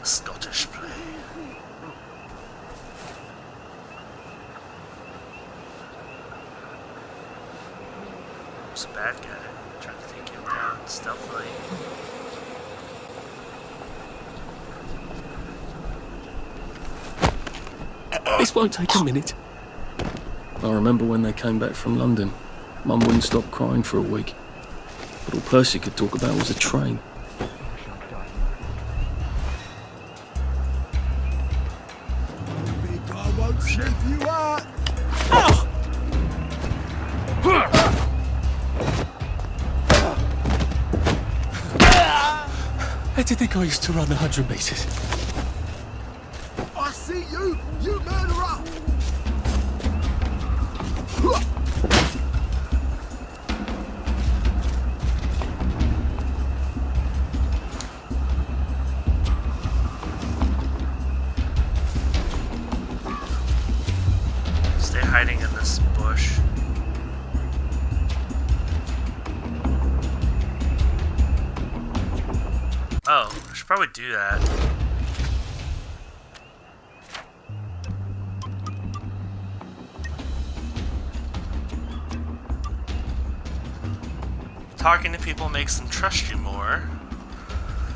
Scottish play. Who's a bad guy? I'm trying to take him down stealthily. This won't take a minute. I remember when they came back from London. Mum wouldn't stop crying for a week. But all Percy could talk about was a train. I won't sniff you out. How did you think I used to run 100 metres? I see you, you murderer! Stay hiding in this bush. Oh, I should probably do that. Talking to people makes them trust you more.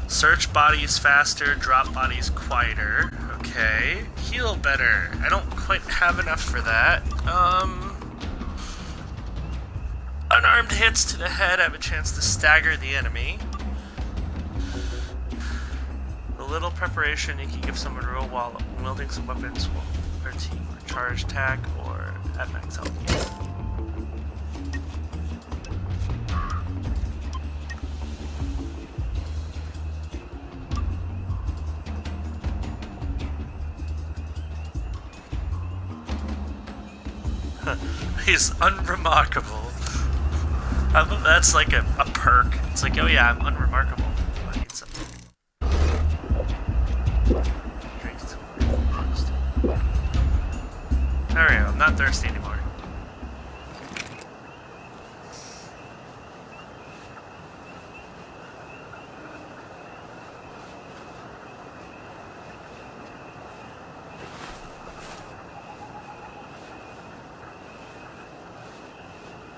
Search bodies faster, drop bodies quieter. Okay. Heal better. I don't quite have enough for that. Unarmed hits to the head have a chance to stagger the enemy. A little preparation, you can give someone real while wielding some weapons or team or charge attack or at max health. He's unremarkable. I thought that's like a perk. It's like, oh yeah, I'm unremarkable. I need something. Drink some. There we go, I'm not thirsty anymore.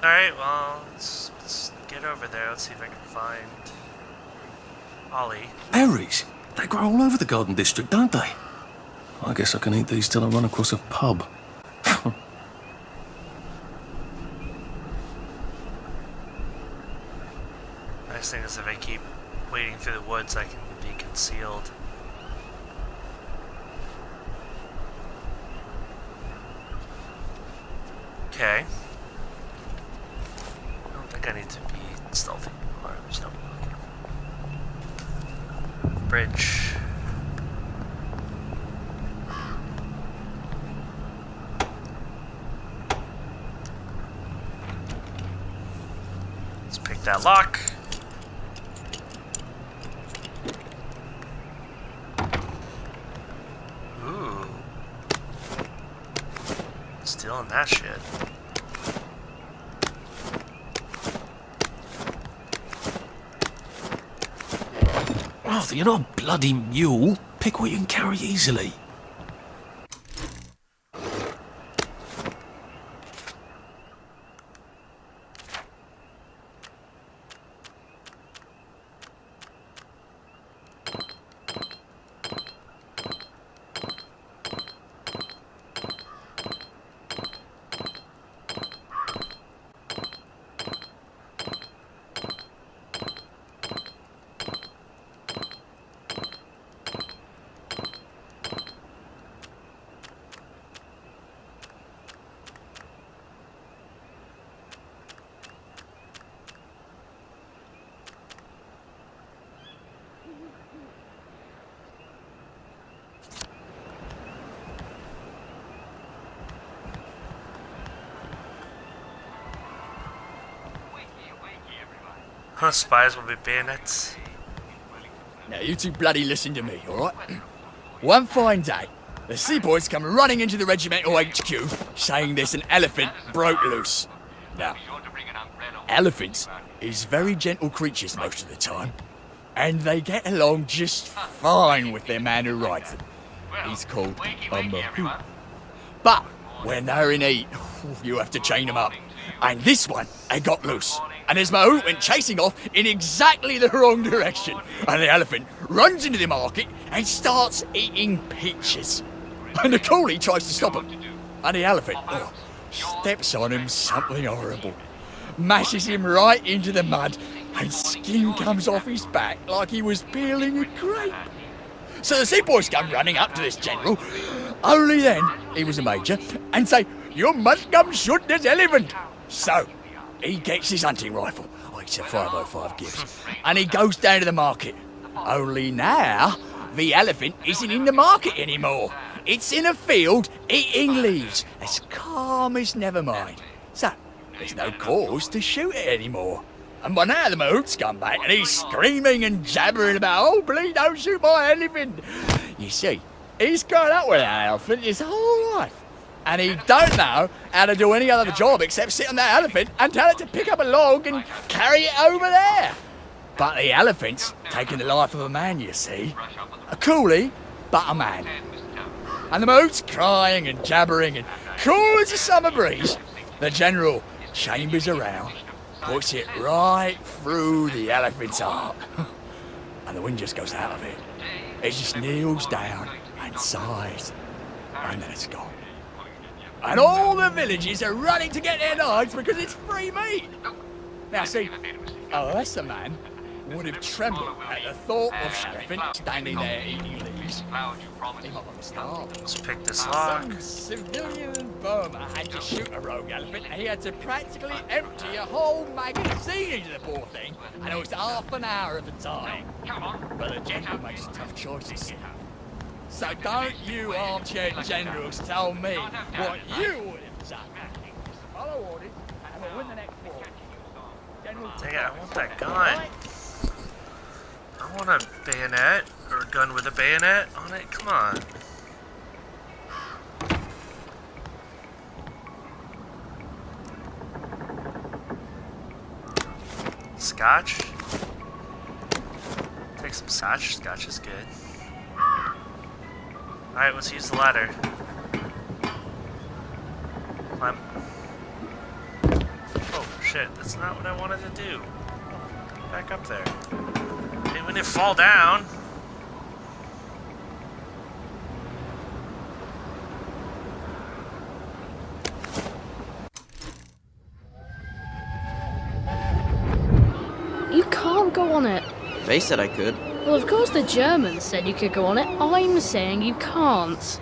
Alright, well, let's get over there. Let's see if I can find Ollie. Berries? They grow all over the Garden District, don't they? I guess I can eat these till I run across a pub. Nice thing is if I keep wading through the woods, I can be concealed. Okay. I need to be stealthy. Or stealthy. Bridge. Let's pick that lock. Ooh. Stealing that shit. Arthur, you're not a bloody mule. Pick what you can carry easily. Huh, spies will be bayonets. Now you two bloody listen to me, alright? One fine day, the seaboys come running into the regimental HQ, saying there's an elephant broke loose. Now, elephants is very gentle creatures most of the time. and they get along just fine with their man who rides them. He's called a mahout. But when they're in heat, you have to chain them up. And this one, they got loose. And his mahout went chasing off in exactly the wrong direction. And the elephant runs into the market and starts eating peaches. And the coolie tries to stop him. And the elephant steps on him something horrible. Mashes him right into the mud, and skin comes off his back like he was peeling a grape. So the sepoys come running up to this general, only then he was a major, and say, "You must come shoot this elephant." So he gets his hunting rifle, it's a 505 Gibbs, and he goes down to the market. Only now, the elephant isn't in the market anymore. It's in a field eating leaves, as calm as never mind. So there's no cause to shoot it anymore. And by now the mahout's come back and he's screaming and jabbering about, "Oh, please don't shoot my elephant." You see, he's grown up with that elephant his whole life. And he don't know how to do any other job except sit on that elephant and tell it to pick up a log and carry it over there. But the elephant's taken the life of a man, you see. A coolie, but a man. And the mahout's crying and jabbering and cool as a summer breeze. The general chambers around, puts it right through the elephant's heart. And the wind just goes out of it. It just kneels down and sighs. And then it's gone. And all the villages are running to get their knives because it's free meat. Now see, unless a man would have trembled at the thought of elephant standing there eating leaves, he might want to starve. Let's pick this lock. Some civilian in Burma had to shoot a rogue elephant, and he had to practically empty a whole magazine into the poor thing, and it was half an hour at a time. But the general makes tough choices. So don't you armchair generals tell me what you would have done. Follow orders and we'll win the next war. General, Dang it, I want that gun. I want a bayonet, or a gun with a bayonet on it. Come on. Scotch? Take some scotch. Scotch is good. Alright, let's use the ladder. Climb. Oh shit, that's not what I wanted to do. Back up there. It wouldn't fall down. You can't go on it. They said I could. Well, of course the Germans said you could go on it. I'm saying you can't.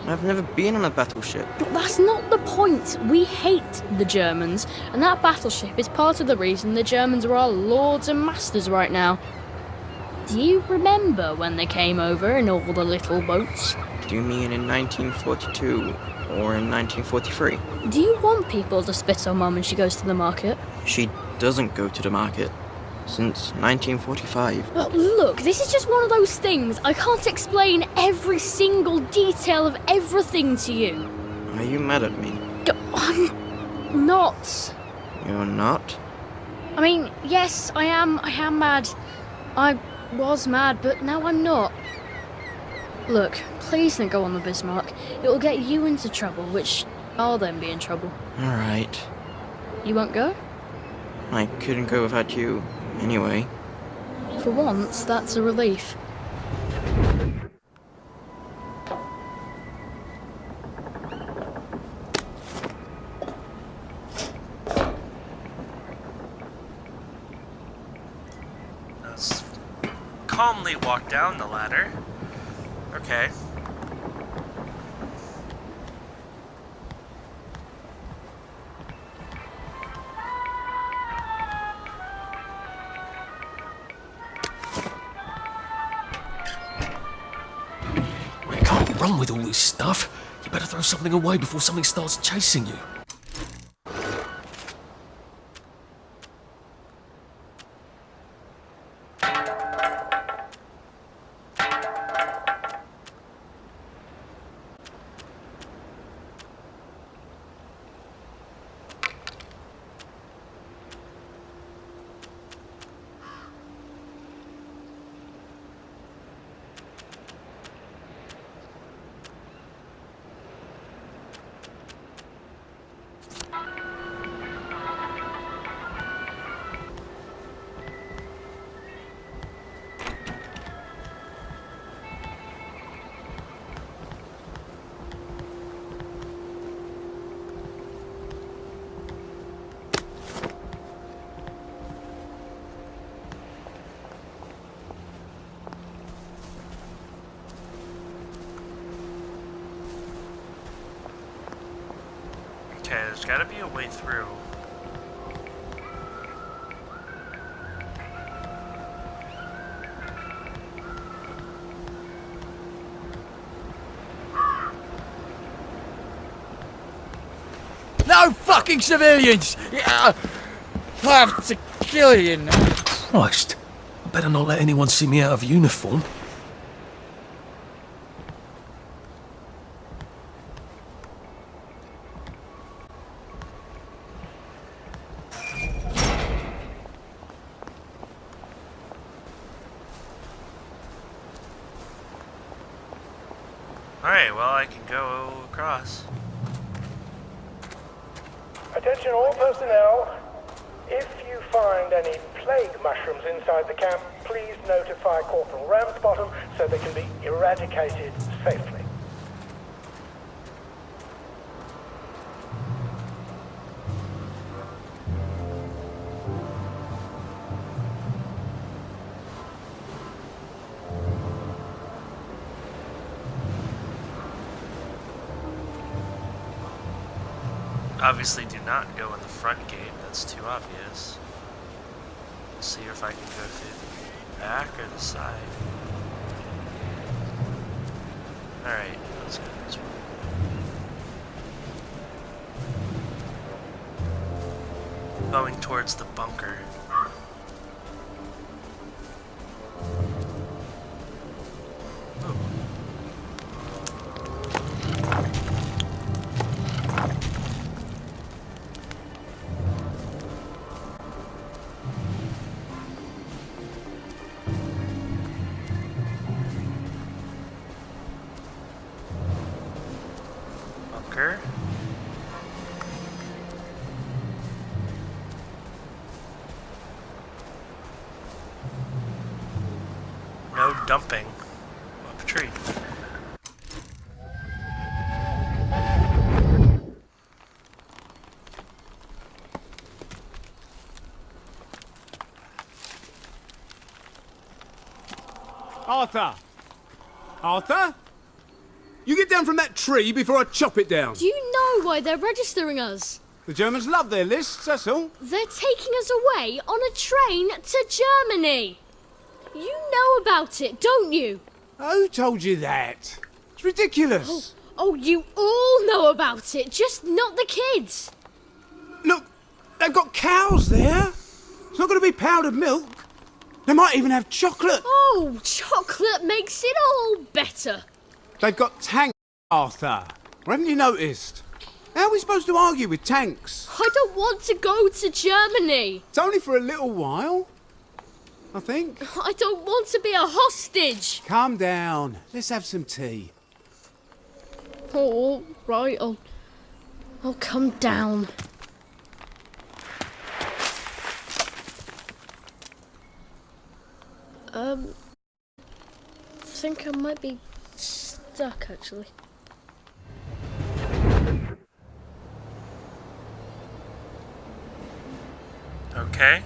I've never been on a battleship. But that's not the point. We hate the Germans, and that battleship is part of the reason the Germans are our lords and masters right now. Do you remember when they came over in all the little boats? Do you mean in 1942 or in 1943? Do you want people to spit on Mum when she goes to the market? She doesn't go to the market since 1945. But look, this is just one of those things. I can't explain every single detail of everything to you. Are you mad at me? I'm not. You're not? I mean, yes, I am mad. I was mad, but now I'm not. Look, please don't go on the Bismarck. It will get you into trouble, which I'll then be in trouble. Alright. You won't go? I couldn't go without you, anyway. For once, that's a relief. Let's calmly walk down the ladder. Okay. You can't run with all this stuff. You better throw something away before something starts chasing you. Okay, there's gotta be a way through. No fucking civilians! Yeah, I have to kill you now. Christ. I better not let anyone see me out of uniform. Alright, well, I can go across. Attention all personnel. If you find any plague mushrooms inside the camp, please notify Corporal Ramsbottom so they can be eradicated safely. Obviously do not go in the front gate, that's too obvious. Let's see if I can go through the back or the side. Alright, let's go this way. Going towards the bunker. Bunker. No dumping. Up a tree. Arthur! Arthur? You get down from that tree before I chop it down. Do you know why they're registering us? The Germans love their lists, that's all. They're taking us away on a train to Germany. You know about it, don't you? Who told you that? It's ridiculous. Oh, you all know about it, just not the kids. Look, they've got cows there. It's not going to be powdered milk. They might even have chocolate. Oh, chocolate makes it all better. They've got tanks, Arthur. Or haven't you noticed? How are we supposed to argue with tanks? I don't want to go to Germany. It's only for a little while, I think. I don't want to be a hostage. Calm down. Let's have some tea. Oh, right, I'll come down. I think I might be stuck, actually. Okay.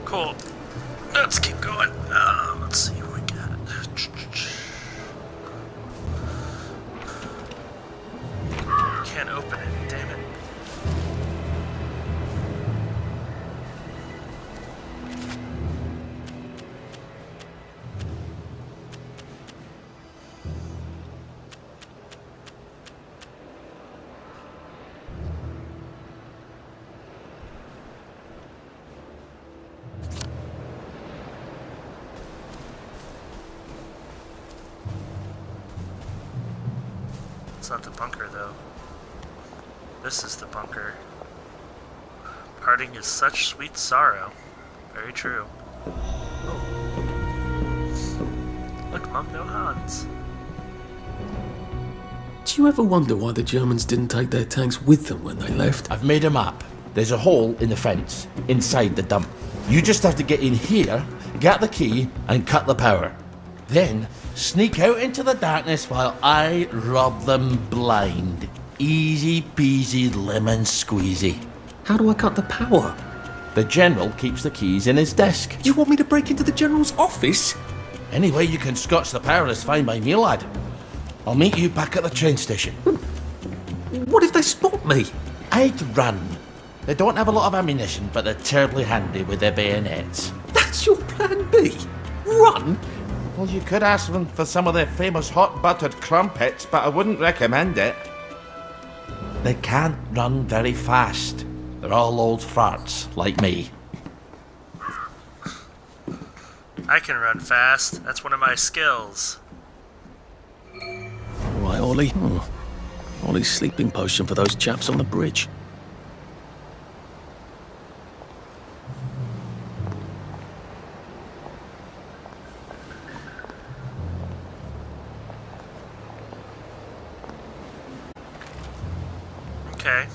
Cool. Let's keep going. Let's see what we got. Can't open it, damn it. It's not the bunker, though. This is the bunker. Parting is such sweet sorrow. Very true. Look, Mom, no Hans. Do you ever wonder why the Germans didn't take their tanks with them when they left? I've made a map. There's a hole in the fence inside the dump. You just have to get in here, get the key, and cut the power. Then sneak out into the darkness while I rob them blind. Easy peasy lemon squeezy. How do I cut the power? The General keeps the keys in his desk. You want me to break into the General's office? Any way you can scotch the power is fine by me, lad. I'll meet you back at the train station. What if they spot me? I'd run. They don't have a lot of ammunition, but they're terribly handy with their bayonets. That's your plan B? Run? Well, you could ask them for some of their famous hot buttered crumpets, but I wouldn't recommend it. They can't run very fast. They're all old farts, like me. I can run fast. That's one of my skills. All right, Ollie. Ollie's sleeping potion for those chaps on the bridge. Okay.